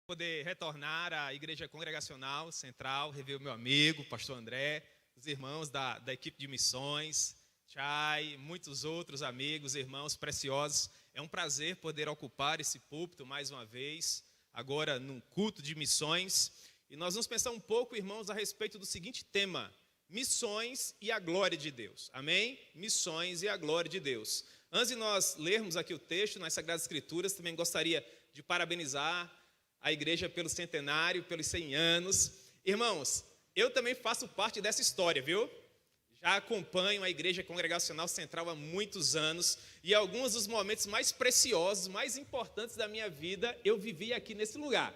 Poder retornar à Igreja Congregacional Central, rever o meu amigo, pastor André, os irmãos da equipe de missões, Chay, muitos outros amigos, irmãos preciosos. É um prazer poder ocupar esse púlpito mais uma vez, agora num culto de missões. E nós vamos pensar um pouco, irmãos, a respeito do seguinte tema: missões e a glória de Deus. Amém? Missões e a glória de Deus. Antes de nós lermos aqui o texto nas Sagradas Escrituras, também gostaria de parabenizar a igreja pelo centenário, pelos 100 anos. Irmãos, eu também faço parte dessa história, viu? Já acompanho a Igreja Congregacional Central há muitos anos e alguns dos momentos mais preciosos, mais importantes da minha vida, eu vivi aqui nesse lugar.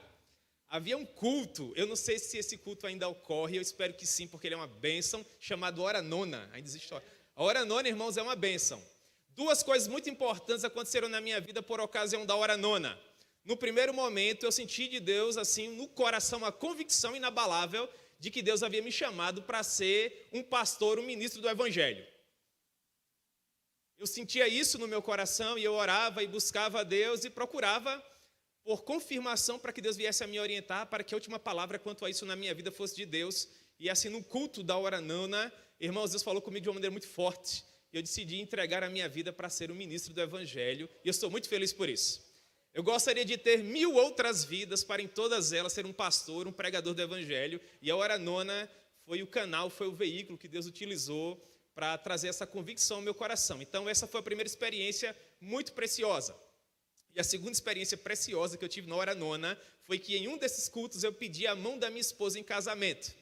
Havia um culto, eu não sei se esse culto ainda ocorre, eu espero que sim, porque ele é uma bênção, chamado Hora Nona. Ainda existe a Hora Nona, irmãos, é uma bênção. Duas coisas muito importantes aconteceram na minha vida por ocasião da Hora Nona. No primeiro momento, eu senti de Deus, assim, no coração, uma convicção inabalável de que Deus havia me chamado para ser um pastor, um ministro do Evangelho. Eu sentia isso no meu coração e eu orava e buscava a Deus e procurava por confirmação para que Deus viesse a me orientar, para que a última palavra quanto a isso na minha vida fosse de Deus. E assim, no culto da Hora Nona, irmãos, Deus falou comigo de uma maneira muito forte. Eu decidi entregar a minha vida para ser um ministro do Evangelho e eu estou muito feliz por isso. Eu gostaria de ter 1000 outras vidas para em todas elas ser um pastor, um pregador do Evangelho. E a Hora Nona foi o canal, foi o veículo que Deus utilizou para trazer essa convicção ao meu coração. Então essa foi a primeira experiência muito preciosa. E a segunda experiência preciosa que eu tive na Hora Nona foi que em um desses cultos eu pedi a mão da minha esposa em casamento.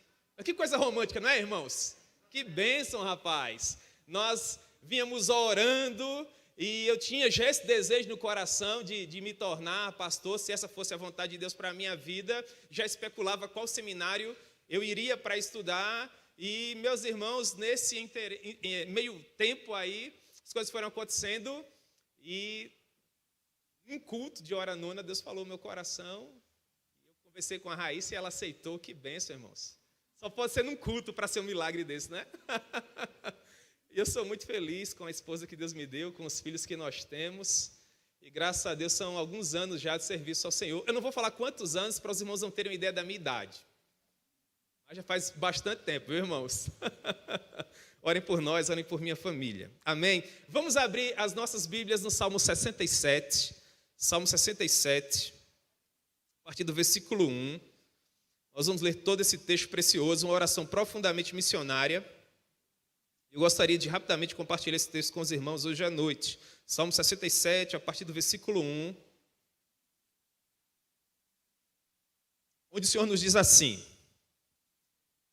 Que coisa romântica, não é, irmãos? Que bênção, rapaz! Nós vínhamos orando e eu tinha já esse desejo no coração de me tornar pastor, se essa fosse a vontade de Deus para a minha vida. Já especulava qual seminário eu iria para estudar. E, meus irmãos, nesse meio tempo aí, as coisas foram acontecendo. E, em culto de Hora Nona, Deus falou no meu coração. Eu conversei com a Raíssa e ela aceitou. Que bênção, irmãos. Só pode ser num culto para ser um milagre desse, né? Eu sou muito feliz com a esposa que Deus me deu, com os filhos que nós temos. E graças a Deus são alguns anos já de serviço ao Senhor. Eu não vou falar quantos anos para os irmãos não terem uma ideia da minha idade. Mas já faz bastante tempo, viu, irmãos? Orem por nós, orem por minha família. Amém? Vamos abrir as nossas Bíblias no Salmo 67. Salmo 67, a partir do versículo 1. Nós vamos ler todo esse texto precioso, uma oração profundamente missionária. Eu gostaria de rapidamente compartilhar esse texto com os irmãos hoje à noite. Salmo 67, a partir do versículo 1. Onde o Senhor nos diz assim: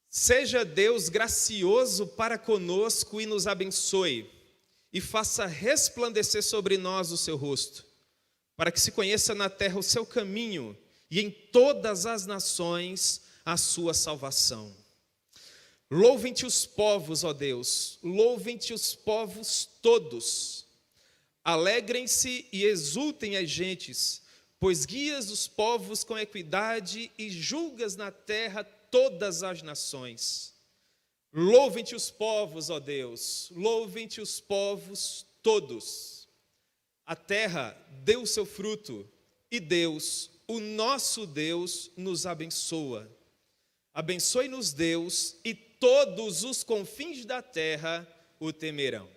seja Deus gracioso para conosco e nos abençoe, e faça resplandecer sobre nós o seu rosto, para que se conheça na terra o seu caminho, e em todas as nações a sua salvação. Louvem-te os povos, ó Deus, louvem-te os povos todos. Alegrem-se e exultem as gentes, pois guias os povos com equidade e julgas na terra todas as nações. Louvem-te os povos, ó Deus, louvem-te os povos todos. A terra deu o seu fruto e Deus, o nosso Deus, nos abençoa. Abençoe-nos, Deus, e todos os confins da terra o temerão.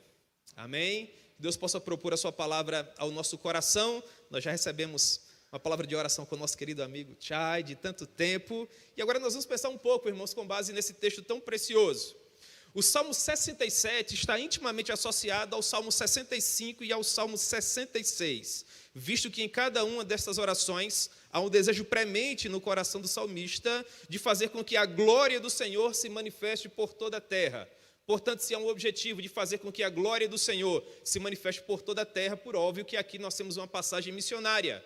Amém? Que Deus possa propor a sua palavra ao nosso coração. Nós já recebemos uma palavra de oração com o nosso querido amigo Chay, de tanto tempo. E agora nós vamos pensar um pouco, irmãos, com base nesse texto tão precioso. O Salmo 67 está intimamente associado ao Salmo 65 e ao Salmo 66, visto que em cada uma dessas orações há um desejo premente no coração do salmista de fazer com que a glória do Senhor se manifeste por toda a terra. Portanto, se há um objetivo de fazer com que a glória do Senhor se manifeste por toda a terra, por óbvio que aqui nós temos uma passagem missionária.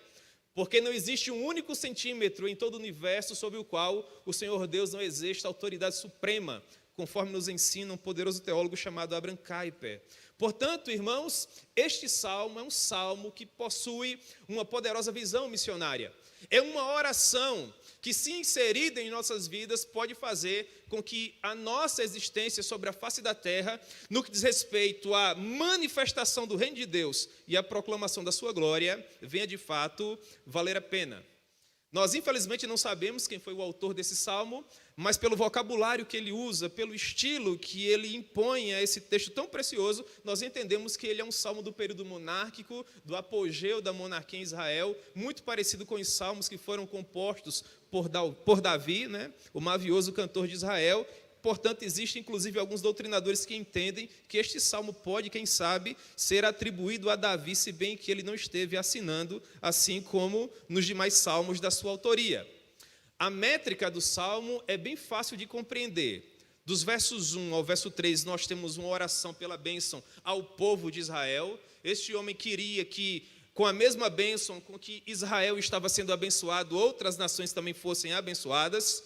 Porque não existe um único centímetro em todo o universo sobre o qual o Senhor Deus não exerce autoridade suprema, conforme nos ensina um poderoso teólogo chamado Abraham Kuyper. Portanto, irmãos, este salmo é um salmo que possui uma poderosa visão missionária. É uma oração que, se inserida em nossas vidas, pode fazer com que a nossa existência sobre a face da terra, no que diz respeito à manifestação do reino de Deus e à proclamação da sua glória, venha de fato valer a pena. Nós, infelizmente, não sabemos quem foi o autor desse salmo, mas pelo vocabulário que ele usa, pelo estilo que ele impõe a esse texto tão precioso, nós entendemos que ele é um salmo do período monárquico, do apogeu da monarquia em Israel, muito parecido com os salmos que foram compostos por Davi, né, o mavioso cantor de Israel. Portanto, existem inclusive alguns doutrinadores que entendem que este salmo pode, quem sabe, ser atribuído a Davi, se bem que ele não esteve assinando, assim como nos demais salmos da sua autoria. A métrica do salmo é bem fácil de compreender. Dos versos 1 ao verso 3, nós temos uma oração pela bênção ao povo de Israel. Este homem queria que, com a mesma bênção com que Israel estava sendo abençoado, outras nações também fossem abençoadas.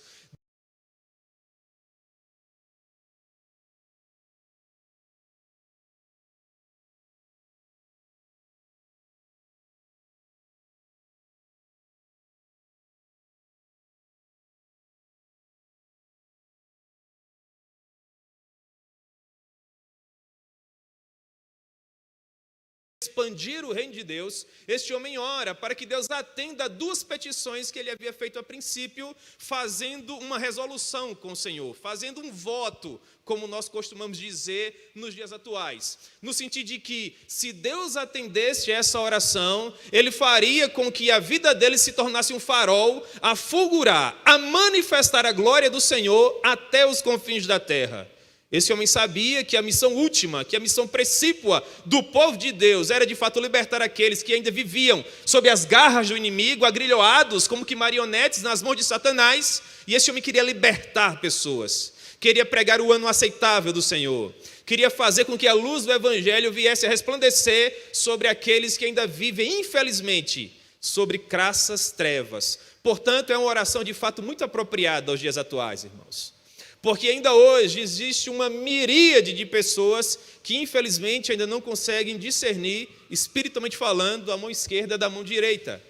Expandir o reino de Deus, este homem ora para que Deus atenda a duas petições que ele havia feito a princípio, fazendo uma resolução com o Senhor, fazendo um voto, como nós costumamos dizer nos dias atuais, no sentido de que, se Deus atendesse essa oração, ele faria com que a vida dele se tornasse um farol a fulgurar, a manifestar a glória do Senhor até os confins da terra. Esse homem sabia que a missão última, que a missão precípua do povo de Deus era de fato libertar aqueles que ainda viviam sob as garras do inimigo, agrilhoados como que marionetes nas mãos de Satanás, e esse homem queria libertar pessoas, queria pregar o ano aceitável do Senhor, queria fazer com que a luz do Evangelho viesse a resplandecer sobre aqueles que ainda vivem, infelizmente, sobre crassas trevas. Portanto, é uma oração de fato muito apropriada aos dias atuais, irmãos. Porque ainda hoje existe uma miríade de pessoas que infelizmente ainda não conseguem discernir, espiritualmente falando, a mão esquerda da mão direita.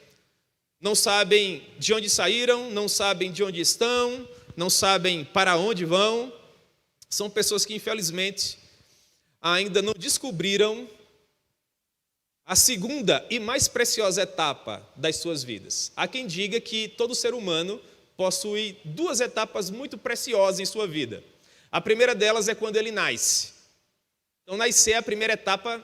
Não sabem de onde saíram, não sabem de onde estão, não sabem para onde vão. São pessoas que infelizmente ainda não descobriram a segunda e mais preciosa etapa das suas vidas. Há quem diga que todo ser humano possui duas etapas muito preciosas em sua vida. A primeira delas é quando ele nasce. Então, nascer é a primeira etapa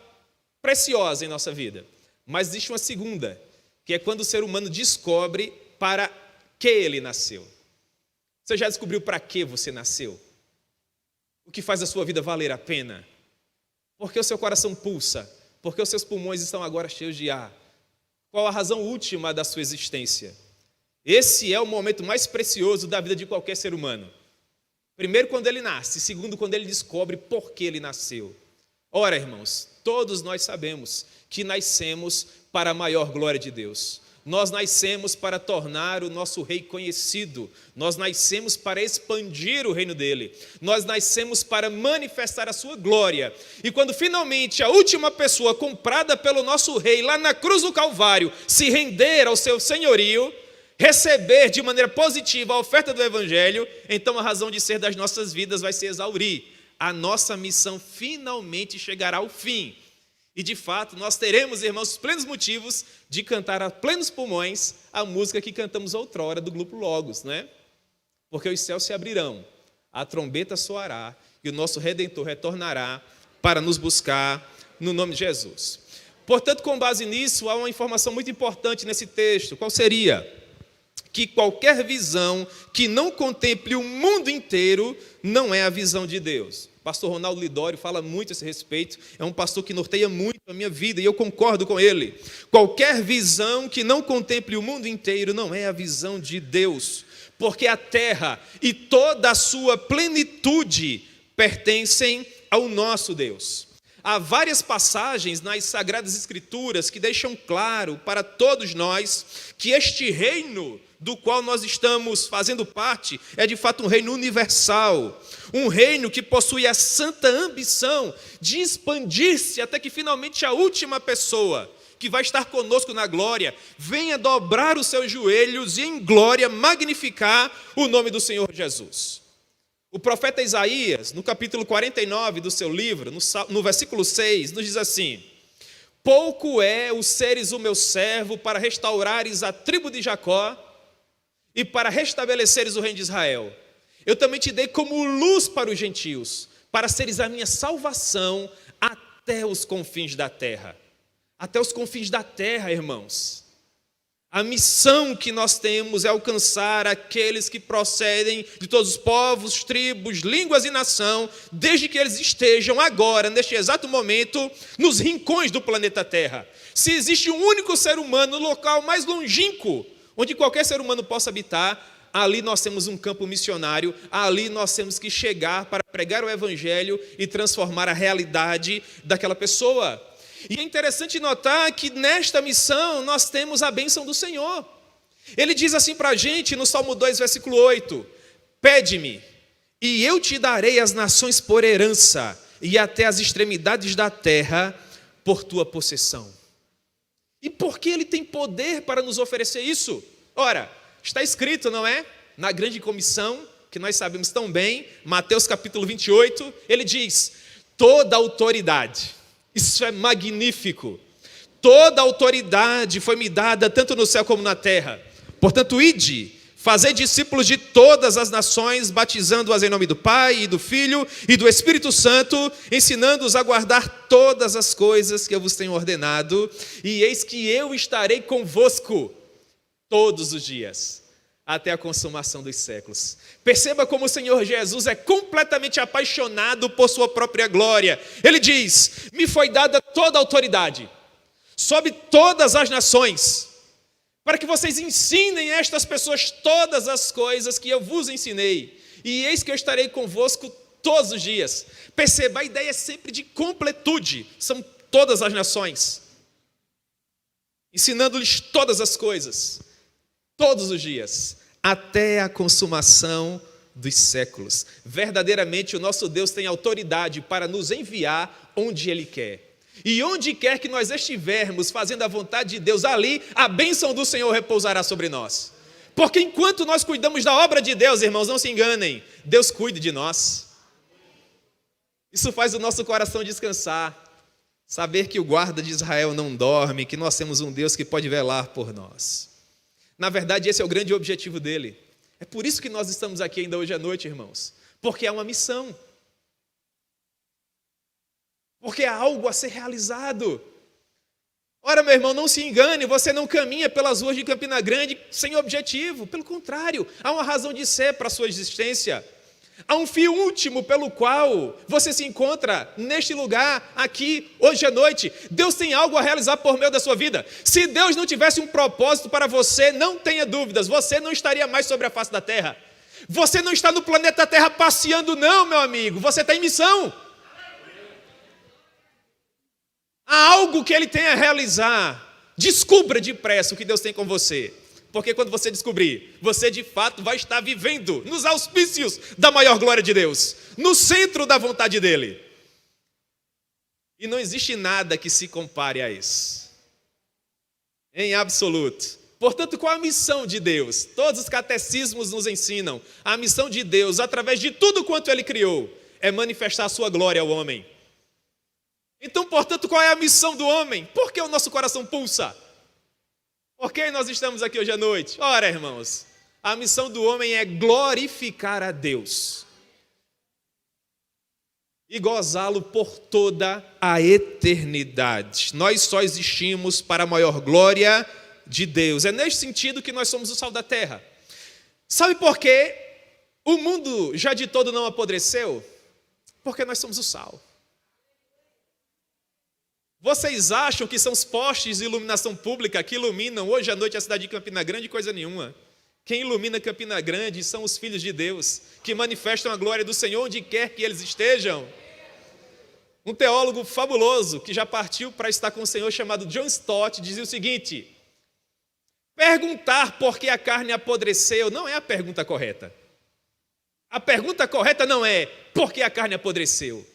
preciosa em nossa vida. Mas existe uma segunda, que é quando o ser humano descobre para que ele nasceu. Você já descobriu para que você nasceu? O que faz a sua vida valer a pena? Por que o seu coração pulsa? Por que os seus pulmões estão agora cheios de ar? Qual a razão última da sua existência? Esse é o momento mais precioso da vida de qualquer ser humano. Primeiro, quando ele nasce. Segundo, quando ele descobre por que ele nasceu. Ora, irmãos, todos nós sabemos que nascemos para a maior glória de Deus. Nós nascemos para tornar o nosso rei conhecido. Nós nascemos para expandir o reino dele. Nós nascemos para manifestar a sua glória. E quando finalmente a última pessoa comprada pelo nosso rei lá na cruz do Calvário se render ao seu senhorio, receber de maneira positiva a oferta do Evangelho, então a razão de ser das nossas vidas vai se exaurir. A nossa missão finalmente chegará ao fim. E de fato, nós teremos, irmãos, plenos motivos de cantar a plenos pulmões a música que cantamos outrora do grupo Logos, né? Porque os céus se abrirão, a trombeta soará e o nosso Redentor retornará para nos buscar no nome de Jesus. Portanto, com base nisso, há uma informação muito importante nesse texto. Qual seria? Que qualquer visão que não contemple o mundo inteiro não é a visão de Deus. O pastor Ronaldo Lidório fala muito a esse respeito, é um pastor que norteia muito a minha vida e eu concordo com ele. Qualquer visão que não contemple o mundo inteiro não é a visão de Deus, porque a terra e toda a sua plenitude pertencem ao nosso Deus. Há várias passagens nas Sagradas Escrituras que deixam claro para todos nós que este reino do qual nós estamos fazendo parte é de fato um reino universal, um reino que possui a santa ambição de expandir-se até que finalmente a última pessoa que vai estar conosco na glória venha dobrar os seus joelhos e em glória magnificar o nome do Senhor Jesus. O profeta Isaías, no capítulo 49 do seu livro, no versículo 6, nos diz assim: pouco é o seres o meu servo para restaurares a tribo de Jacó, e para restabeleceres o reino de Israel. Eu também te dei como luz para os gentios, para seres a minha salvação até os confins da terra. Até os confins da terra, irmãos. A missão que nós temos é alcançar aqueles que procedem de todos os povos, tribos, línguas e nação, desde que eles estejam agora, neste exato momento, nos rincões do planeta Terra. Se existe um único ser humano no local mais longínquo, onde qualquer ser humano possa habitar, ali nós temos um campo missionário, ali nós temos que chegar para pregar o evangelho e transformar a realidade daquela pessoa. E é interessante notar que nesta missão nós temos a bênção do Senhor. Ele diz assim para a gente no Salmo 2, versículo 8: pede-me, e eu te darei as nações por herança, e até as extremidades da terra por tua possessão. E por que ele tem poder para nos oferecer isso? Ora, está escrito, não é? Na grande comissão, que nós sabemos tão bem, Mateus capítulo 28, ele diz: toda autoridade. Isso é magnífico. Toda autoridade foi me dada, tanto no céu como na terra. Portanto, ide, fazei discípulos de todas as nações, batizando-as em nome do Pai, e do Filho, e do Espírito Santo, ensinando-os a guardar todas as coisas que eu vos tenho ordenado. E eis que eu estarei convosco todos os dias, até a consumação dos séculos. Perceba como o Senhor Jesus é completamente apaixonado por sua própria glória. Ele diz: me foi dada toda a autoridade sobre todas as nações, para que vocês ensinem a estas pessoas todas as coisas que eu vos ensinei. E eis que eu estarei convosco todos os dias. Perceba, a ideia é sempre de completude. São todas as nações, ensinando-lhes todas as coisas, todos os dias, até a consumação dos séculos. Verdadeiramente o nosso Deus tem autoridade para nos enviar onde Ele quer. E onde quer que nós estivermos fazendo a vontade de Deus, ali a bênção do Senhor repousará sobre nós. Porque enquanto nós cuidamos da obra de Deus, irmãos, não se enganem, Deus cuida de nós. Isso faz o nosso coração descansar. Saber que o guarda de Israel não dorme, que nós temos um Deus que pode velar por nós. Na verdade, esse é o grande objetivo dele. É por isso que nós estamos aqui ainda hoje à noite, irmãos. Porque é uma missão. Porque há algo a ser realizado. Ora, meu irmão, não se engane, você não caminha pelas ruas de Campina Grande sem objetivo. Pelo contrário, há uma razão de ser para a sua existência. Há um fio último pelo qual você se encontra neste lugar, aqui, hoje à noite. Deus tem algo a realizar por meio da sua vida. Se Deus não tivesse um propósito para você, não tenha dúvidas, você não estaria mais sobre a face da terra. Você não está no planeta Terra passeando, não, meu amigo. Você está em missão. Há algo que Ele tem a realizar. Descubra depressa o que Deus tem com você. Porque quando você descobrir, você de fato vai estar vivendo nos auspícios da maior glória de Deus, no centro da vontade dEle. E não existe nada que se compare a isso, em absoluto. Portanto, qual a missão de Deus? Todos os catecismos nos ensinam. A missão de Deus, através de tudo quanto Ele criou, é manifestar a sua glória ao homem. Então, portanto, qual é a missão do homem? Por que o nosso coração pulsa? Por que nós estamos aqui hoje à noite? Ora, irmãos, a missão do homem é glorificar a Deus e gozá-lo por toda a eternidade. Nós só existimos para a maior glória de Deus. É nesse sentido que nós somos o sal da terra. Sabe por quê o mundo já de todo não apodreceu? Porque nós somos o sal. Vocês acham que são os postes de iluminação pública que iluminam hoje à noite a cidade de Campina Grande? Coisa nenhuma. Quem ilumina Campina Grande são os filhos de Deus, que manifestam a glória do Senhor onde quer que eles estejam. Um teólogo fabuloso, que já partiu para estar com o Senhor, chamado John Stott, dizia o seguinte: perguntar por que a carne apodreceu não é a pergunta correta. A pergunta correta não é por que a carne apodreceu.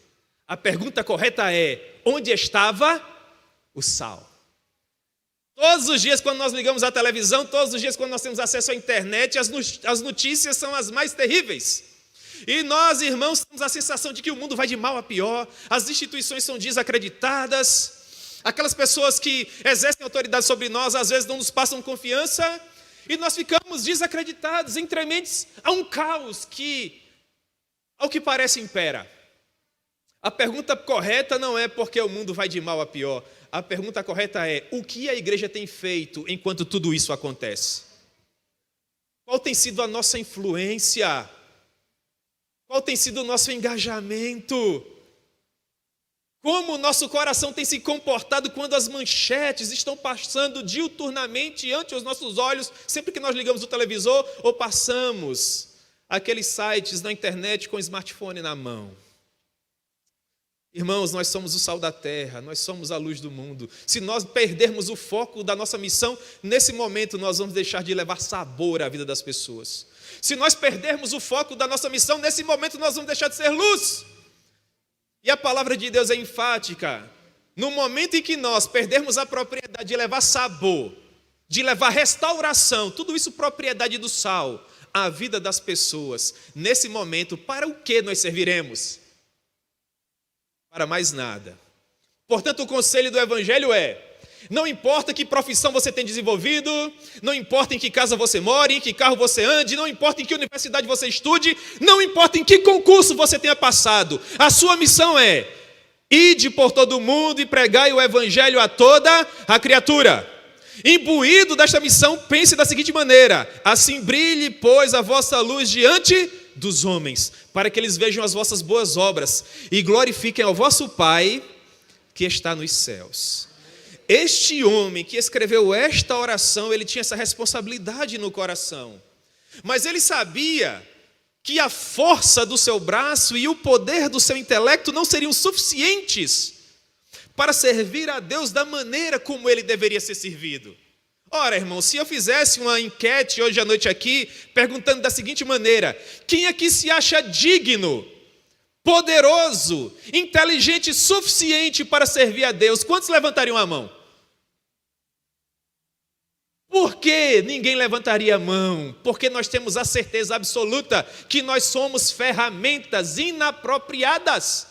A pergunta correta é: onde estava o sal? Todos os dias quando nós ligamos a televisão, todos os dias quando nós temos acesso à internet, as notícias são as mais terríveis. E nós, irmãos, temos a sensação de que o mundo vai de mal a pior, as instituições são desacreditadas, aquelas pessoas que exercem autoridade sobre nós, às vezes não nos passam confiança, E nós ficamos desacreditados, entrementes a um caos que, ao que parece, impera. A pergunta correta não é porque o mundo vai de mal a pior. A pergunta correta é: o que a igreja tem feito enquanto tudo isso acontece? Qual tem sido a nossa influência? Qual tem sido o nosso engajamento? Como o nosso coração tem se comportado quando as manchetes estão passando diuturnamente ante os nossos olhos, sempre que nós ligamos o televisor ou passamos aqueles sites na internet com o smartphone na mão? Irmãos, nós somos o sal da terra, nós somos a luz do mundo. Se nós perdermos o foco da nossa missão, nesse momento nós vamos deixar de levar sabor à vida das pessoas. Se nós perdermos o foco da nossa missão, nesse momento nós vamos deixar de ser luz. E a palavra de Deus é enfática. No momento em que nós perdermos a propriedade de levar sabor, de levar restauração, tudo isso propriedade do sal, à vida das pessoas, nesse momento, para o que nós serviremos? Para mais nada. Portanto, o conselho do Evangelho é: não importa que profissão você tem desenvolvido, não importa em que casa você mora, em que carro você ande, não importa em que universidade você estude, não importa em que concurso você tenha passado, a sua missão é: ide por todo o mundo e pregai o Evangelho a toda a criatura. Imbuído desta missão, pense da seguinte maneira: assim brilhe, pois, a vossa luz diante dos homens, para que eles vejam as vossas boas obras e glorifiquem ao vosso Pai que está nos céus. Este homem que escreveu esta oração, ele tinha essa responsabilidade no coração. Mas ele sabia que a força do seu braço e o poder do seu intelecto não seriam suficientes para servir a Deus da maneira como ele deveria ser servido. Ora, irmão, se eu fizesse uma enquete hoje à noite aqui, perguntando da seguinte maneira: quem aqui se acha digno, poderoso, inteligente, suficiente para servir a Deus? Quantos levantariam a mão? Por que ninguém levantaria a mão? Porque nós temos a certeza absoluta que nós somos ferramentas inapropriadas.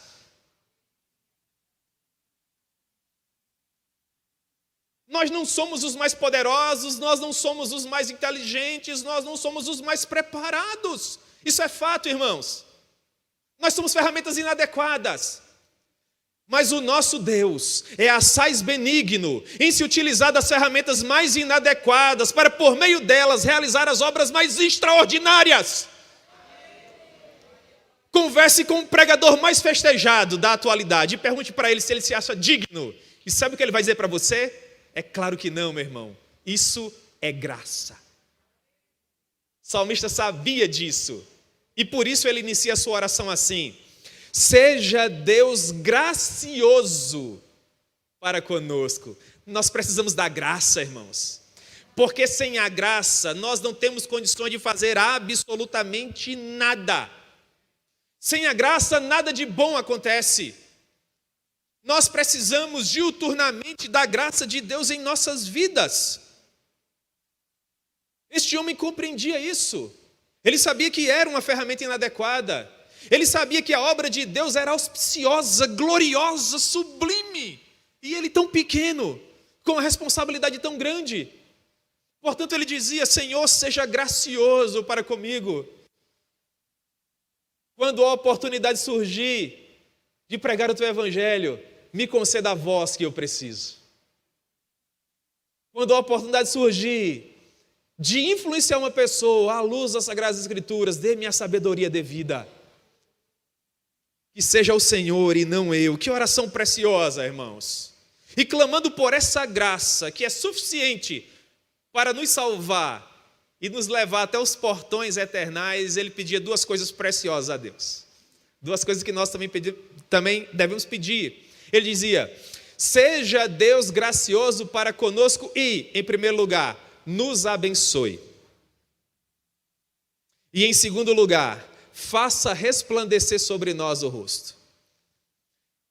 Nós não somos os mais poderosos, nós não somos os mais inteligentes, nós não somos os mais preparados. Isso é fato, irmãos. Nós somos ferramentas inadequadas. Mas o nosso Deus é assaz benigno em se utilizar das ferramentas mais inadequadas para, por meio delas, realizar as obras mais extraordinárias. Converse com o pregador mais festejado da atualidade e pergunte para ele se ele se acha digno. E sabe o que ele vai dizer para você? É claro que não, meu irmão. Isso é graça. O salmista sabia disso. E por isso ele inicia a sua oração assim: seja Deus gracioso para conosco. Nós precisamos da graça, irmãos. Porque sem a graça, nós não temos condições de fazer absolutamente nada. Sem a graça, nada de bom acontece. Nós precisamos diuturnamente da graça de Deus em nossas vidas. Este homem compreendia isso. Ele sabia que era uma ferramenta inadequada. Ele sabia que a obra de Deus era auspiciosa, gloriosa, sublime. E ele tão pequeno, com uma responsabilidade tão grande. Portanto, ele dizia: Senhor, seja gracioso para comigo. Quando a oportunidade surgir de pregar o teu evangelho, me conceda a voz que eu preciso. Quando a oportunidade surgir de influenciar uma pessoa à luz das Sagradas Escrituras, dê-me a sabedoria devida. Que seja o Senhor e não eu. Que oração preciosa, irmãos. E clamando por essa graça que é suficiente para nos salvar e nos levar até os portões eternais, ele pedia duas coisas preciosas a Deus. Duas coisas que nós também devemos pedir. Ele dizia: seja Deus gracioso para conosco e, em primeiro lugar, nos abençoe. E em segundo lugar, faça resplandecer sobre nós o rosto.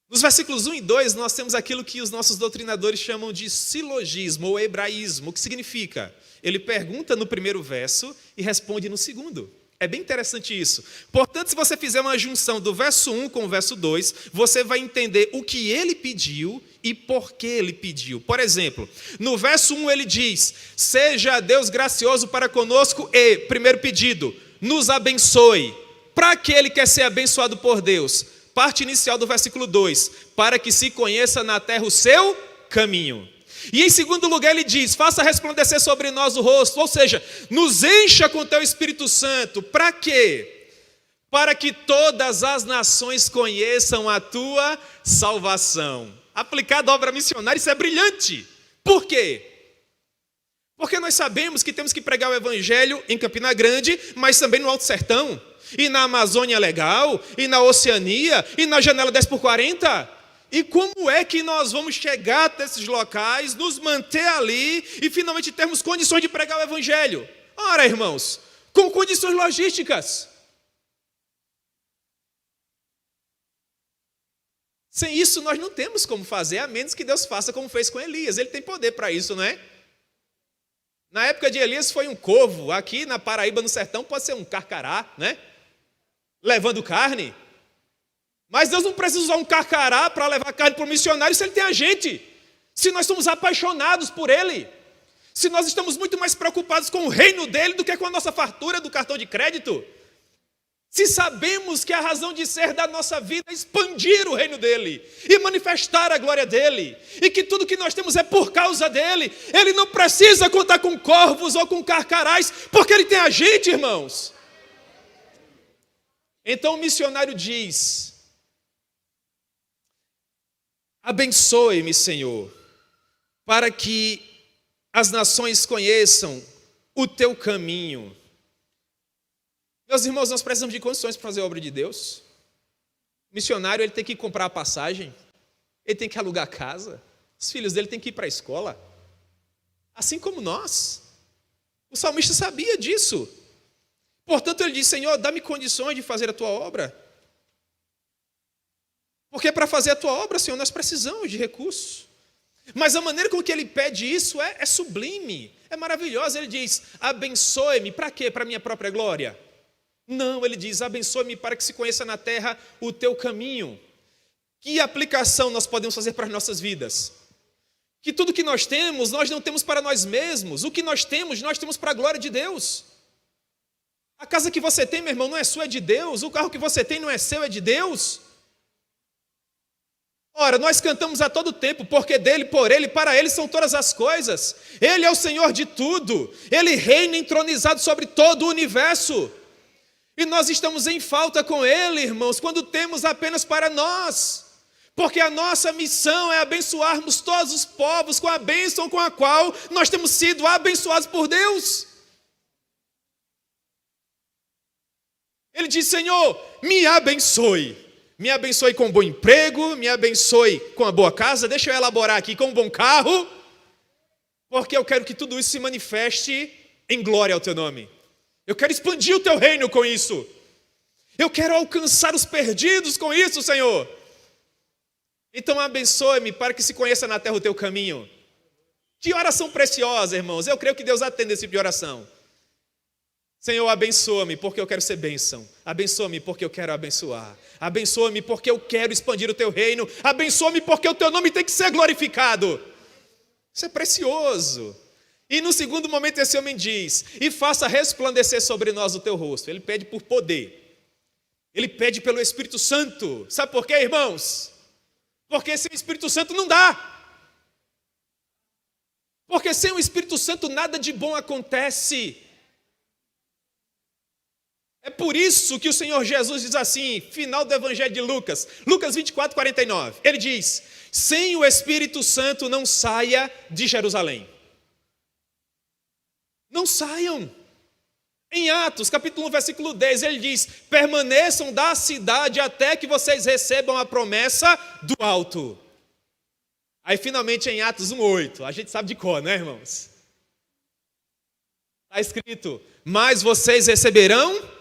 Nos versículos 1 e 2, nós temos aquilo que os nossos doutrinadores chamam de silogismo ou hebraísmo. O que significa? Ele pergunta no primeiro verso e responde no segundo. É bem interessante isso. Portanto, se você fizer uma junção do verso 1 com o verso 2, você vai entender o que ele pediu e por que ele pediu. Por exemplo, no verso 1 ele diz: seja Deus gracioso para conosco e, primeiro pedido, nos abençoe. Para que ele quer ser abençoado por Deus? Parte inicial do versículo 2, para que se conheça na terra o seu caminho. E em segundo lugar ele diz: faça resplandecer sobre nós o rosto, ou seja, nos encha com teu Espírito Santo. Para quê? Para que todas as nações conheçam a tua salvação. Aplicado à obra missionária, isso é brilhante. Por quê? Porque nós sabemos que temos que pregar o evangelho em Campina Grande, mas também no Alto Sertão, e na Amazônia Legal, e na Oceania, e na Janela 10x40. E como é que nós vamos chegar até esses locais, nos manter ali e finalmente termos condições de pregar o evangelho? Ora, irmãos, com condições logísticas. Sem isso nós não temos como fazer, a menos que Deus faça como fez com Elias. Ele tem poder para isso, não é? Na época de Elias foi um corvo, aqui na Paraíba, no sertão, pode ser um carcará, né? Levando carne. Mas Deus não precisa usar um carcará para levar carne para o missionário se ele tem a gente. Se nós somos apaixonados por ele. Se nós estamos muito mais preocupados com o reino dele do que com a nossa fartura do cartão de crédito. Se sabemos que a razão de ser da nossa vida é expandir o reino dele e manifestar a glória dele, e que tudo que nós temos é por causa dele, ele não precisa contar com corvos ou com carcarás, porque ele tem a gente, irmãos. Então o missionário diz: abençoe-me, Senhor, para que as nações conheçam o teu caminho. Meus irmãos, nós precisamos de condições para fazer a obra de Deus. O missionário, ele tem que comprar a passagem, ele tem que alugar a casa, os filhos dele têm que ir para a escola, assim como nós. O salmista sabia disso. Portanto, ele diz: Senhor, dá-me condições de fazer a tua obra. Porque para fazer a tua obra, Senhor, nós precisamos de recursos. Mas a maneira com que ele pede isso é sublime, é maravilhosa. Ele diz: abençoe-me, para quê? Para a minha própria glória? Não, ele diz: abençoe-me para que se conheça na terra o teu caminho. Que aplicação nós podemos fazer para as nossas vidas? Que tudo que nós não temos para nós mesmos. O que nós temos para a glória de Deus. A casa que você tem, meu irmão, não é sua, é de Deus. O carro que você tem não é seu, é de Deus. Ora, nós cantamos a todo tempo, porque dele, por ele, para ele são todas as coisas. Ele é o Senhor de tudo. Ele reina entronizado sobre todo o universo. E nós estamos em falta com ele, irmãos, quando temos apenas para nós. Porque a nossa missão é abençoarmos todos os povos com a bênção com a qual nós temos sido abençoados por Deus. Ele diz: Senhor, me abençoe. Me abençoe com um bom emprego, me abençoe com uma boa casa, deixa eu elaborar aqui com um bom carro, porque eu quero que tudo isso se manifeste em glória ao teu nome. Eu quero expandir o teu reino com isso. Eu quero alcançar os perdidos com isso, Senhor. Então abençoe-me para que se conheça na terra o teu caminho. Que oração preciosa, irmãos. Eu creio que Deus atende esse tipo de oração. Senhor, abençoa-me porque eu quero ser bênção. Abençoa-me porque eu quero abençoar. Abençoa-me porque eu quero expandir o teu reino. Abençoa-me porque o teu nome tem que ser glorificado. Isso é precioso. E no segundo momento esse homem diz: e faça resplandecer sobre nós o teu rosto. Ele pede por poder. Ele pede pelo Espírito Santo. Sabe por quê, irmãos? Porque sem o Espírito Santo não dá. Porque sem o Espírito Santo nada de bom acontece. É por isso que o Senhor Jesus diz assim, final do Evangelho de Lucas, Lucas 24:49. Ele diz: sem o Espírito Santo não saia de Jerusalém. Não saiam. Em Atos, capítulo 1, versículo 10, ele diz: permaneçam da cidade até que vocês recebam a promessa do alto. Aí finalmente em Atos 1:8, a gente sabe de cor, né, irmãos? Está escrito: mas vocês receberão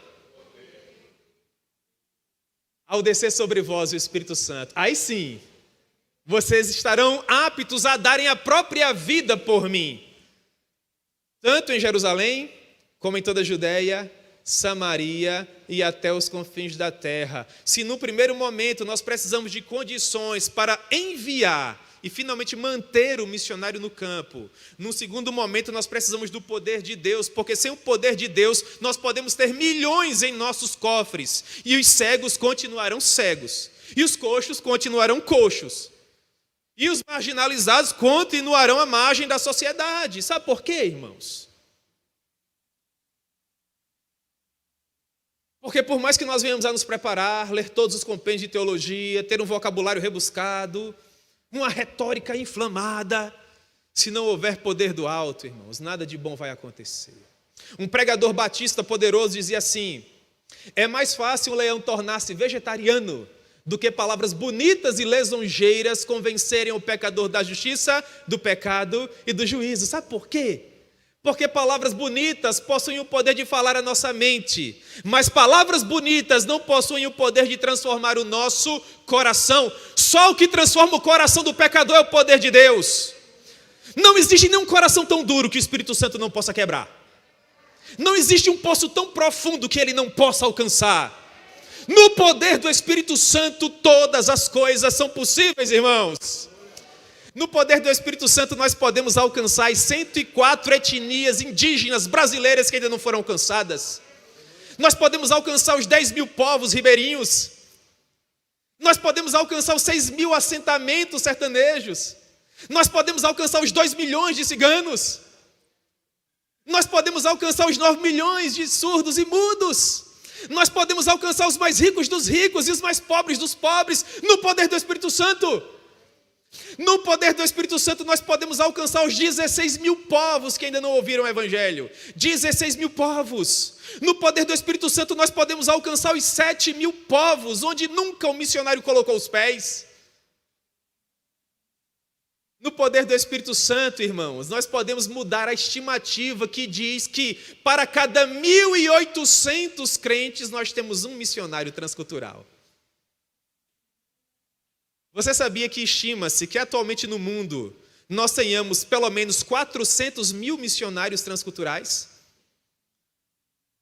ao descer sobre vós o Espírito Santo. Aí sim, vocês estarão aptos a darem a própria vida por mim. Tanto em Jerusalém, como em toda a Judéia, Samaria e até os confins da terra. Se no primeiro momento nós precisamos de condições para enviar e finalmente manter o missionário no campo. Num segundo momento, nós precisamos do poder de Deus, porque sem o poder de Deus, nós podemos ter milhões em nossos cofres, e os cegos continuarão cegos, e os coxos continuarão coxos, e os marginalizados continuarão à margem da sociedade. Sabe por quê, irmãos? Porque por mais que nós venhamos a nos preparar, ler todos os compêndios de teologia, ter um vocabulário rebuscado, uma retórica inflamada, se não houver poder do alto, irmãos, nada de bom vai acontecer. Um pregador batista poderoso dizia assim: é mais fácil um leão tornar-se vegetariano do que palavras bonitas e lisonjeiras convencerem o pecador da justiça, do pecado e do juízo. Sabe por quê? Porque palavras bonitas possuem o poder de falar a nossa mente, mas palavras bonitas não possuem o poder de transformar o nosso coração. Só o que transforma o coração do pecador é o poder de Deus. Não existe nenhum coração tão duro que o Espírito Santo não possa quebrar. Não existe um poço tão profundo que ele não possa alcançar. No poder do Espírito Santo, todas as coisas são possíveis, irmãos. No poder do Espírito Santo, nós podemos alcançar as 104 etnias indígenas brasileiras que ainda não foram alcançadas. Nós podemos alcançar os 10 mil povos ribeirinhos. Nós podemos alcançar os 6 mil assentamentos sertanejos. Nós podemos alcançar os 2 milhões de ciganos. Nós podemos alcançar os 9 milhões de surdos e mudos. Nós podemos alcançar os mais ricos dos ricos e os mais pobres dos pobres, no poder do Espírito Santo. No poder do Espírito Santo, nós podemos alcançar os 16 mil povos que ainda não ouviram o Evangelho. 16 mil povos. No poder do Espírito Santo, nós podemos alcançar os 7 mil povos, onde nunca o missionário colocou os pés. No poder do Espírito Santo, irmãos, nós podemos mudar a estimativa que diz que para cada 1.800 crentes, nós temos um missionário transcultural. Você sabia que estima-se que atualmente no mundo nós tenhamos pelo menos 400 mil missionários transculturais?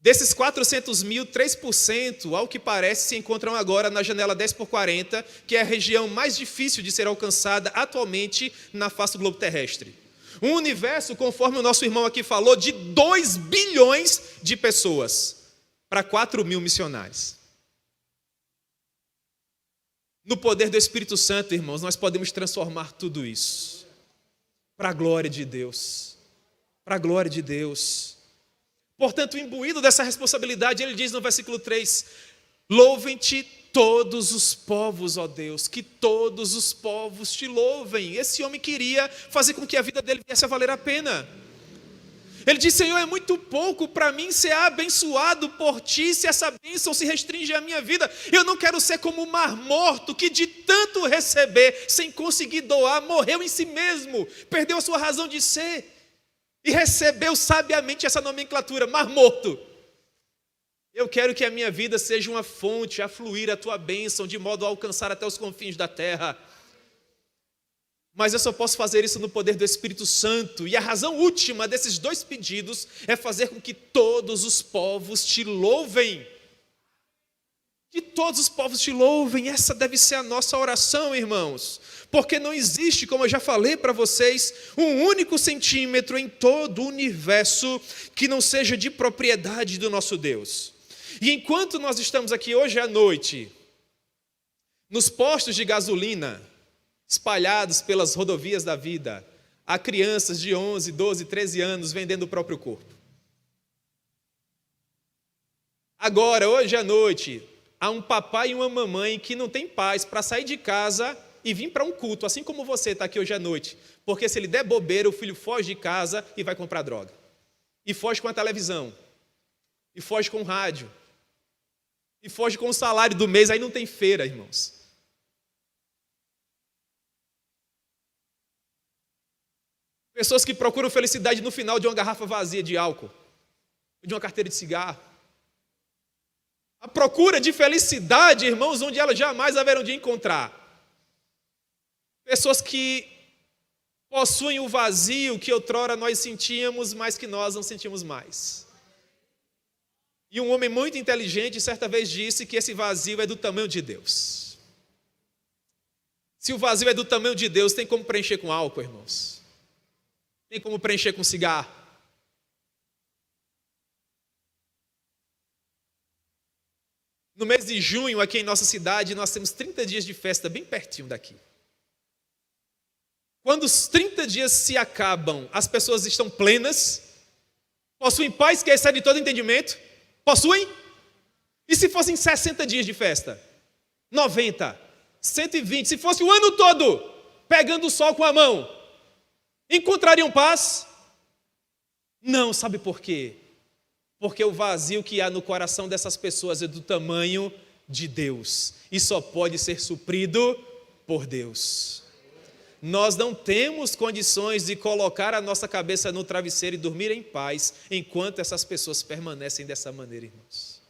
Desses 400 mil, 3%, ao que parece, se encontram agora na janela 10/40, que é a região mais difícil de ser alcançada atualmente na face do globo terrestre. Um universo, conforme o nosso irmão aqui falou, de 2 bilhões de pessoas para 4 mil missionários. No poder do Espírito Santo, irmãos, nós podemos transformar tudo isso para a glória de Deus. Para a glória de Deus. Portanto, imbuído dessa responsabilidade, ele diz no versículo 3: louvem-te todos os povos, ó Deus, que todos os povos te louvem. Esse homem queria fazer com que a vida dele viesse a valer a pena. Ele diz: Senhor, é muito pouco para mim ser abençoado por ti, se essa bênção se restringe à minha vida. Eu não quero ser como o mar morto, que de tanto receber, sem conseguir doar, morreu em si mesmo, perdeu a sua razão de ser, e recebeu sabiamente essa nomenclatura, mar morto. Eu quero que a minha vida seja uma fonte a fluir a tua bênção, de modo a alcançar até os confins da terra. Mas eu só posso fazer isso no poder do Espírito Santo. E a razão última desses 2 pedidos é fazer com que todos os povos te louvem. Que todos os povos te louvem. Essa deve ser a nossa oração, irmãos. Porque não existe, como eu já falei para vocês, um único centímetro em todo o universo que não seja de propriedade do nosso Deus. E enquanto nós estamos aqui hoje à noite, nos postos de gasolina, espalhados pelas rodovias da vida, há crianças de 11, 12, 13 anos vendendo o próprio corpo. Agora, hoje à noite, há um papai e uma mamãe que não tem paz para sair de casa e vir para um culto, assim como você está aqui hoje à noite, porque se ele der bobeira, o filho foge de casa e vai comprar droga, e foge com a televisão, e foge com o rádio, e foge com o salário do mês, aí não tem feira, irmãos. Pessoas que procuram felicidade no final de uma garrafa vazia de álcool, de uma carteira de cigarro. A procura de felicidade, irmãos, onde elas jamais haverão de encontrar. Pessoas que possuem o vazio que outrora nós sentíamos, mas que nós não sentimos mais. E um homem muito inteligente certa vez disse que esse vazio é do tamanho de Deus. Se o vazio é do tamanho de Deus, tem como preencher com álcool, irmãos? Tem como preencher com cigarro? No mês de junho, aqui em nossa cidade, nós temos 30 dias de festa bem pertinho daqui. Quando os 30 dias se acabam, as pessoas estão plenas, possuem paz que excede todo entendimento? Possuem? E se fossem 60 dias de festa? 90? 120? Se fosse o ano todo, pegando o sol com a mão, encontrariam paz? Não, sabe por quê? Porque o vazio que há no coração dessas pessoas é do tamanho de Deus e só pode ser suprido por Deus. Nós não temos condições de colocar a nossa cabeça no travesseiro e dormir em paz enquanto essas pessoas permanecem dessa maneira, irmãos.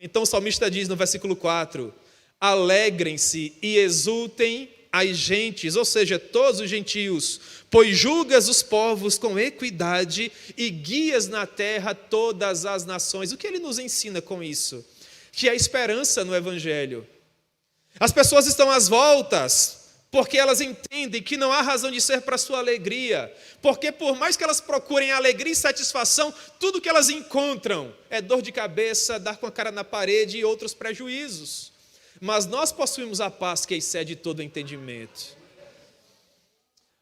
Então o salmista diz no versículo 4: alegrem-se e exultem as gentes, ou seja, todos os gentios, pois julgas os povos com equidade e guias na terra todas as nações. O que ele nos ensina com isso? Que há esperança no Evangelho. As pessoas estão às voltas, porque elas entendem que não há razão de ser para sua alegria, porque por mais que elas procurem alegria e satisfação, tudo que elas encontram é dor de cabeça, dar com a cara na parede e outros prejuízos. Mas nós possuímos a paz que excede todo o entendimento.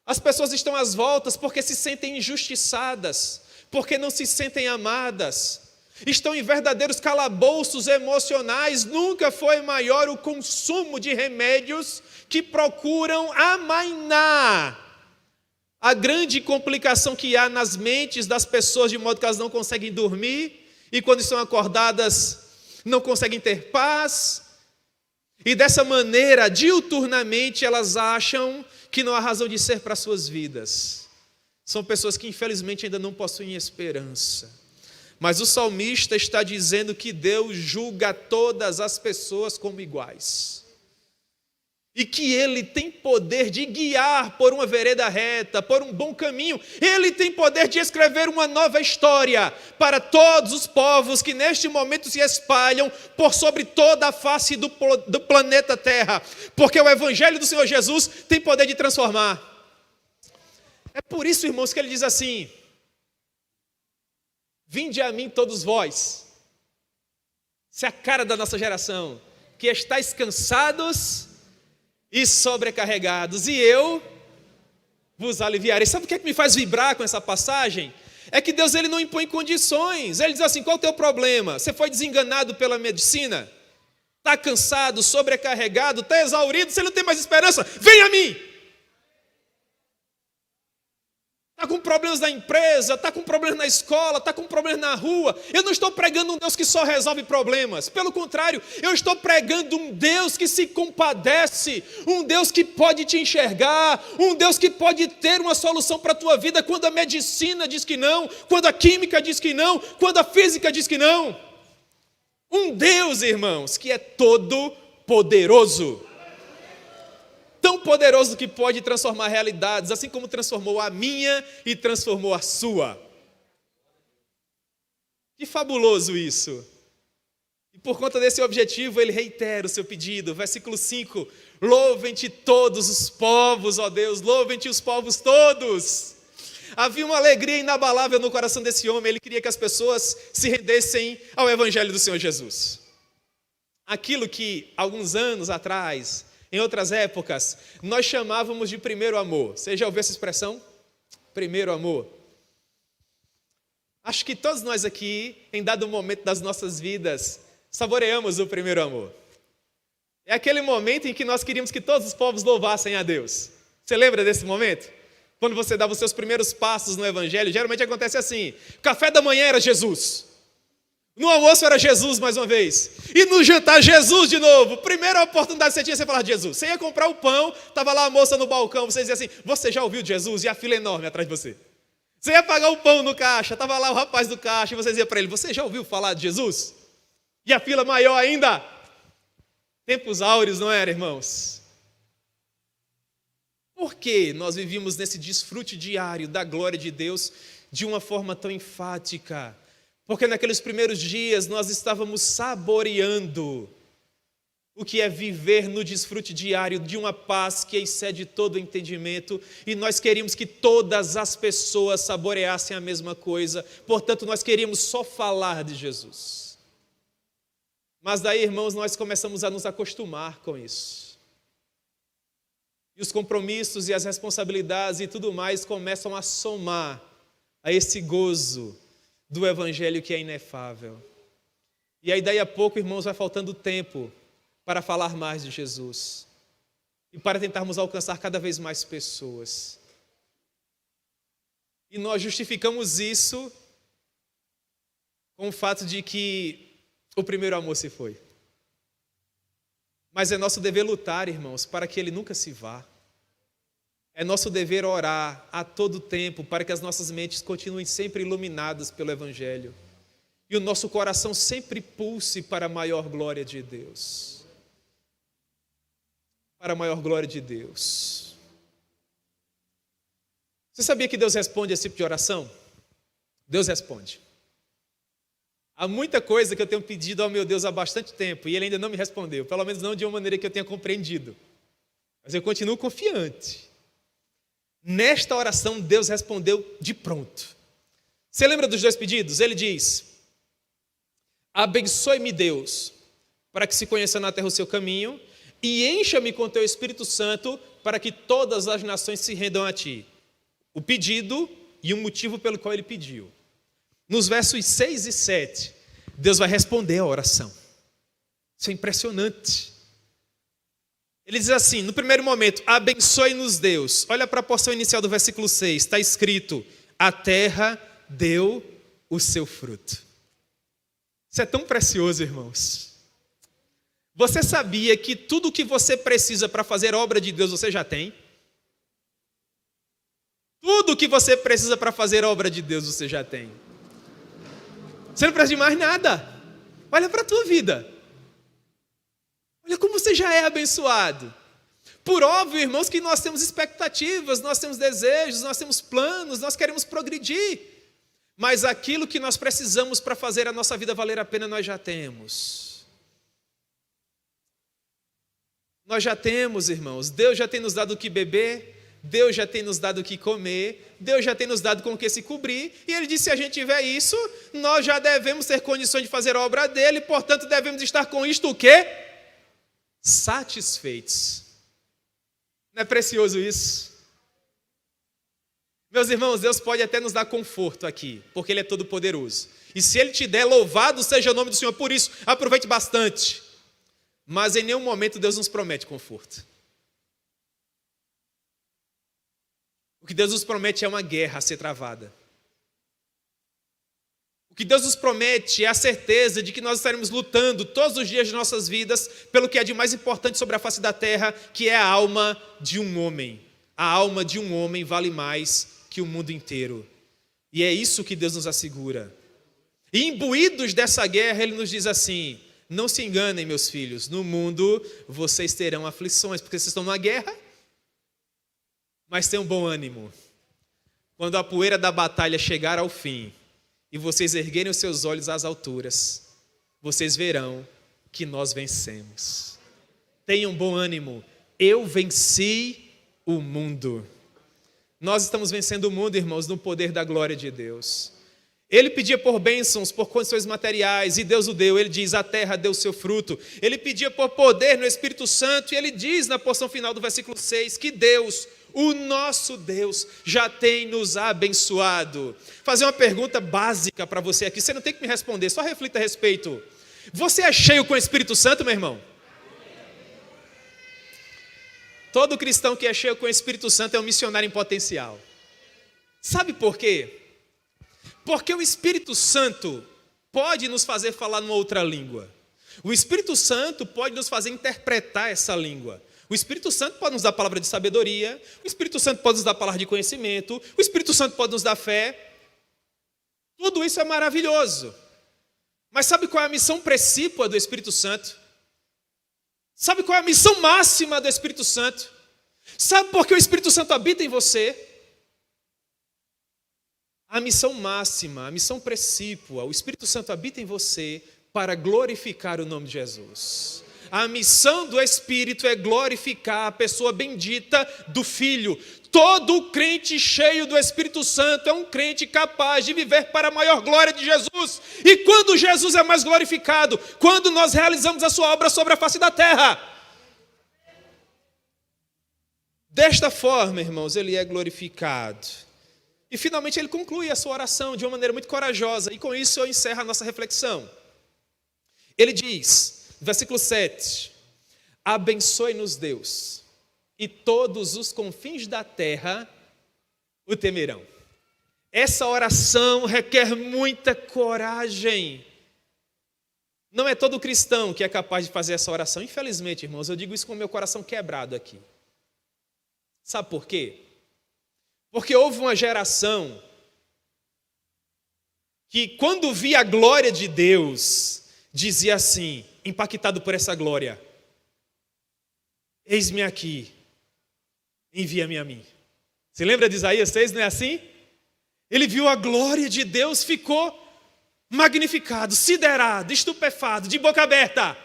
As pessoas estão às voltas porque se sentem injustiçadas, porque não se sentem amadas, estão em verdadeiros calabouços emocionais. Nunca foi maior o consumo de remédios que procuram amainar a grande complicação que há nas mentes das pessoas, de modo que elas não conseguem dormir, e quando estão acordadas não conseguem ter paz, e dessa maneira, diuturnamente, elas acham que não há razão de ser para suas vidas. São pessoas que infelizmente ainda não possuem esperança. Mas o salmista está dizendo que Deus julga todas as pessoas como iguais. E que Ele tem poder de guiar por uma vereda reta, por um bom caminho. Ele tem poder de escrever uma nova história para todos os povos que neste momento se espalham por sobre toda a face do planeta Terra. Porque o Evangelho do Senhor Jesus tem poder de transformar. É por isso, irmãos, que ele diz assim: vinde a mim todos vós. Isso é a cara da nossa geração, que estáis cansados e sobrecarregados, e eu vos aliviarei. Sabe o que é que me faz vibrar com essa passagem? É que Deus, ele não impõe condições. Ele diz assim: qual é o teu problema? Você foi desenganado pela medicina? Está cansado, sobrecarregado, está exaurido, você não tem mais esperança? Vem a mim! Está com problemas na empresa, está com problemas na escola, está com problemas na rua. Eu não estou pregando um Deus que só resolve problemas. Pelo contrário, eu estou pregando um Deus que se compadece, um Deus que pode te enxergar, um Deus que pode ter uma solução para a tua vida quando a medicina diz que não, quando a química diz que não, quando a física diz que não. Um Deus, irmãos, que é todo poderoso. Tão poderoso que pode transformar realidades, assim como transformou a minha e transformou a sua. Que fabuloso isso! E por conta desse objetivo, ele reitera o seu pedido. Versículo 5: louvem-te todos os povos, ó Deus, louvem-te os povos todos. Havia uma alegria inabalável no coração desse homem. Ele queria que as pessoas se rendessem ao Evangelho do Senhor Jesus. Aquilo que, alguns anos atrás, em outras épocas, nós chamávamos de primeiro amor. Você já ouviu essa expressão? Primeiro amor. Acho que todos nós aqui, em dado momento das nossas vidas, saboreamos o primeiro amor. É aquele momento em que nós queríamos que todos os povos louvassem a Deus. Você lembra desse momento? Quando você dava os seus primeiros passos no Evangelho, geralmente acontece assim: o café da manhã era Jesus. No almoço era Jesus mais uma vez. E no jantar, Jesus de novo. Primeira oportunidade que você tinha, você falar de Jesus. Você ia comprar o pão, estava lá a moça no balcão, você dizia assim: você já ouviu de Jesus? E a fila enorme atrás de você. Você ia pagar o pão no caixa, estava lá o rapaz do caixa, e você dizia para ele: você já ouviu falar de Jesus? E a fila maior ainda. Tempos áureos, não era, irmãos? Por que nós vivíamos nesse desfrute diário da glória de Deus de uma forma tão enfática? Porque naqueles primeiros dias nós estávamos saboreando o que é viver no desfrute diário de uma paz que excede todo o entendimento, e nós queríamos que todas as pessoas saboreassem a mesma coisa, portanto nós queríamos só falar de Jesus. Mas daí, irmãos, nós começamos a nos acostumar com isso. E os compromissos e as responsabilidades e tudo mais começam a somar a esse gozo do Evangelho que é inefável. E aí daí a pouco, irmãos, vai faltando tempo para falar mais de Jesus e para tentarmos alcançar cada vez mais pessoas. E nós justificamos isso com o fato de que o primeiro amor se foi. Mas é nosso dever lutar, irmãos, para que ele nunca se vá. É nosso dever orar a todo tempo para que as nossas mentes continuem sempre iluminadas pelo Evangelho e o nosso coração sempre pulse para a maior glória de Deus. Para a maior glória de Deus. Você sabia que Deus responde a esse tipo de oração? Deus responde. Há muita coisa que eu tenho pedido ao meu Deus há bastante tempo e Ele ainda não me respondeu, pelo menos não de uma maneira que eu tenha compreendido. Mas eu continuo confiante. Nesta oração, Deus respondeu de pronto. Você lembra dos dois pedidos? Ele diz: abençoe-me, Deus, para que se conheça na terra o seu caminho, e encha-me com teu Espírito Santo, para que todas as nações se rendam a ti. O pedido e o motivo pelo qual ele pediu. Nos versos 6 e 7, Deus vai responder a oração. Isso é impressionante. Ele diz assim, no primeiro momento: abençoe-nos, Deus. Olha para a porção inicial do versículo 6, está escrito: a terra deu o seu fruto. Isso é tão precioso, irmãos. Você sabia que tudo o que você precisa para fazer a obra de Deus você já tem? Tudo o que você precisa para fazer a obra de Deus você já tem. Você não precisa de mais nada. Olha para a tua vida. Olha como você já é abençoado. Por óbvio, irmãos, que nós temos expectativas, nós temos desejos, nós temos planos, nós queremos progredir. Mas aquilo que nós precisamos para fazer a nossa vida valer a pena, nós já temos. Nós já temos, irmãos. Deus já tem nos dado o que beber, Deus já tem nos dado o que comer, Deus já tem nos dado com o que se cobrir, e Ele disse: se a gente tiver isso, nós já devemos ter condições de fazer a obra dEle, portanto devemos estar com isto o quê? Satisfeitos. Não é precioso isso? Meus irmãos, Deus pode até nos dar conforto aqui, porque Ele é todo poderoso. E se Ele te der, louvado seja o nome do Senhor por isso, aproveite bastante. Mas em nenhum momento Deus nos promete conforto. O que Deus nos promete é uma guerra a ser travada. O que Deus nos promete é a certeza de que nós estaremos lutando todos os dias de nossas vidas pelo que é de mais importante sobre a face da terra, que é a alma de um homem. A alma de um homem vale mais que o mundo inteiro. E é isso que Deus nos assegura. E imbuídos dessa guerra, Ele nos diz assim: não se enganem, meus filhos, no mundo vocês terão aflições, porque vocês estão numa guerra. Mas tenham bom ânimo. Quando a poeira da batalha chegar ao fim e vocês erguerem os seus olhos às alturas, vocês verão que nós vencemos. Tenham bom ânimo. Eu venci o mundo. Nós estamos vencendo o mundo, irmãos, no poder da glória de Deus. Ele pedia por bênçãos, por condições materiais, e Deus o deu. Ele diz: a terra deu o seu fruto. Ele pedia por poder no Espírito Santo, e ele diz na porção final do versículo 6 que Deus, o nosso Deus, já tem nos abençoado. Fazer uma pergunta básica para você aqui, você não tem que me responder, só reflita a respeito. Você é cheio com o Espírito Santo, meu irmão? Todo cristão que é cheio com o Espírito Santo é um missionário em potencial. Sabe por quê? Porque o Espírito Santo pode nos fazer falar numa outra língua. O Espírito Santo pode nos fazer interpretar essa língua. O Espírito Santo pode nos dar palavra de sabedoria, o Espírito Santo pode nos dar palavra de conhecimento, o Espírito Santo pode nos dar fé. Tudo isso é maravilhoso. Mas sabe qual é a missão precípua do Espírito Santo? Sabe qual é a missão máxima do Espírito Santo? Sabe por que o Espírito Santo habita em você? A missão máxima, a missão precípua, o Espírito Santo habita em você para glorificar o nome de Jesus. A missão do Espírito é glorificar a pessoa bendita do Filho. Todo crente cheio do Espírito Santo é um crente capaz de viver para a maior glória de Jesus. E quando Jesus é mais glorificado? Quando nós realizamos a sua obra sobre a face da terra. Desta forma, irmãos, ele é glorificado. E finalmente ele conclui a sua oração de uma maneira muito corajosa. E com isso eu encerro a nossa reflexão. Ele diz, versículo 7, abençoe-nos Deus, e todos os confins da terra o temerão. Essa oração requer muita coragem. Não é todo cristão que é capaz de fazer essa oração. Infelizmente, irmãos, eu digo isso com o meu coração quebrado aqui. Sabe por quê? Porque houve uma geração que, quando via a glória de Deus, dizia assim, impactado por essa glória: eis-me aqui, envia-me a mim. Você lembra de Isaías 6, não é assim? Ele viu a glória de Deus, ficou magnificado, siderado, estupefado, de boca aberta.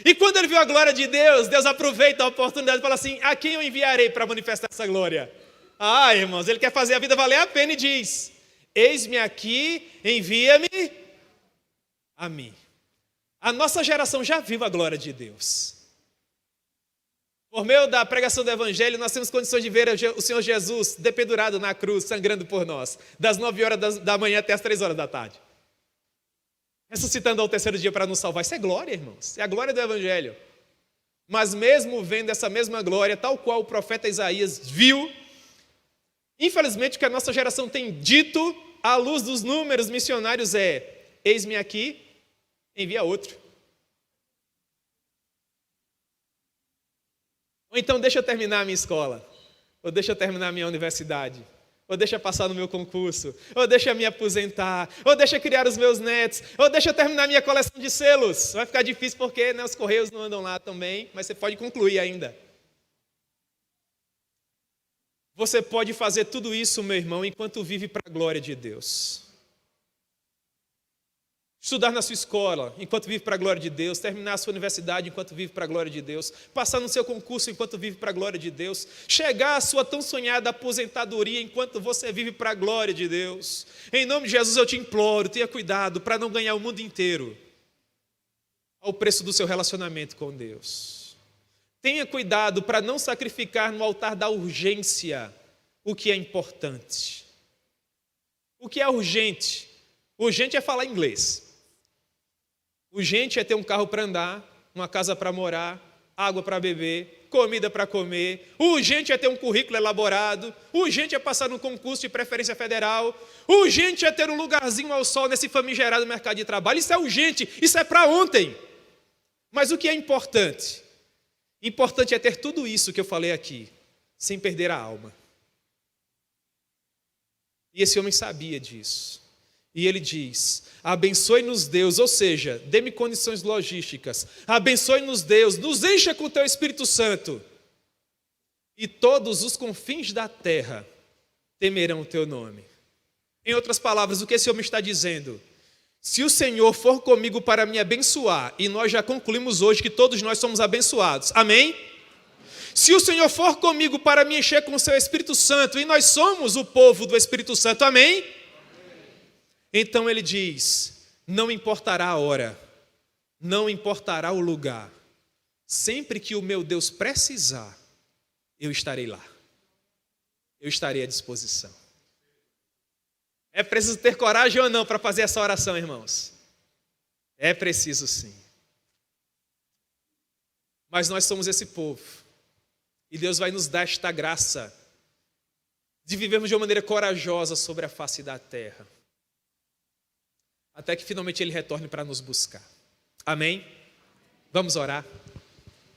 E quando ele viu a glória de Deus, Deus aproveita a oportunidade e fala assim: a quem eu enviarei para manifestar essa glória? Ah, irmãos, ele quer fazer a vida valer a pena e diz: eis-me aqui, envia-me a mim. A nossa geração já viu a glória de Deus. Por meio da pregação do Evangelho, nós temos condições de ver o Senhor Jesus dependurado na cruz, sangrando por nós, das 9 horas da manhã até as 3 horas da tarde. Ressuscitando ao terceiro dia para nos salvar. Isso é glória, irmãos. É a glória do Evangelho. Mas mesmo vendo essa mesma glória, tal qual o profeta Isaías viu, infelizmente o que a nossa geração tem dito, à luz dos números missionários, é: eis-me aqui, envia outro. Ou então deixa eu terminar a minha escola, ou deixa eu terminar a minha universidade, ou deixa eu passar no meu concurso, ou deixa eu me aposentar, ou deixa eu criar os meus netos, ou deixa eu terminar a minha coleção de selos. Vai ficar difícil porque, né, os correios não andam lá também, mas você pode concluir ainda. Você pode fazer tudo isso, meu irmão, enquanto vive para a glória de Deus. Estudar na sua escola, enquanto vive para a glória de Deus. Terminar a sua universidade, enquanto vive para a glória de Deus. Passar no seu concurso, enquanto vive para a glória de Deus. Chegar à sua tão sonhada aposentadoria, enquanto você vive para a glória de Deus. Em nome de Jesus eu te imploro, tenha cuidado para não ganhar o mundo inteiro ao preço do seu relacionamento com Deus. Tenha cuidado para não sacrificar no altar da urgência o que é importante. O que é urgente? Urgente é falar inglês. Urgente é ter um carro para andar, uma casa para morar, água para beber, comida para comer. Urgente é ter um currículo elaborado. Urgente é passar no concurso de preferência federal. Urgente é ter um lugarzinho ao sol nesse famigerado mercado de trabalho. Isso é urgente, isso é para ontem. Mas o que é importante? Importante é ter tudo isso que eu falei aqui, sem perder a alma. E esse homem sabia disso. E ele diz: abençoe-nos Deus, ou seja, dê-me condições logísticas. Abençoe-nos Deus, nos encha com o teu Espírito Santo. E todos os confins da terra temerão o teu nome. Em outras palavras, o que esse homem está dizendo? Se o Senhor for comigo para me abençoar, e nós já concluímos hoje que todos nós somos abençoados, amém? Se o Senhor for comigo para me encher com o seu Espírito Santo, e nós somos o povo do Espírito Santo, amém? Então ele diz: não importará a hora, não importará o lugar, sempre que o meu Deus precisar, eu estarei lá, eu estarei à disposição. É preciso ter coragem ou não para fazer essa oração, irmãos? É preciso sim. Mas nós somos esse povo, e Deus vai nos dar esta graça de vivermos de uma maneira corajosa sobre a face da terra, até que finalmente Ele retorne para nos buscar. Amém? Vamos orar.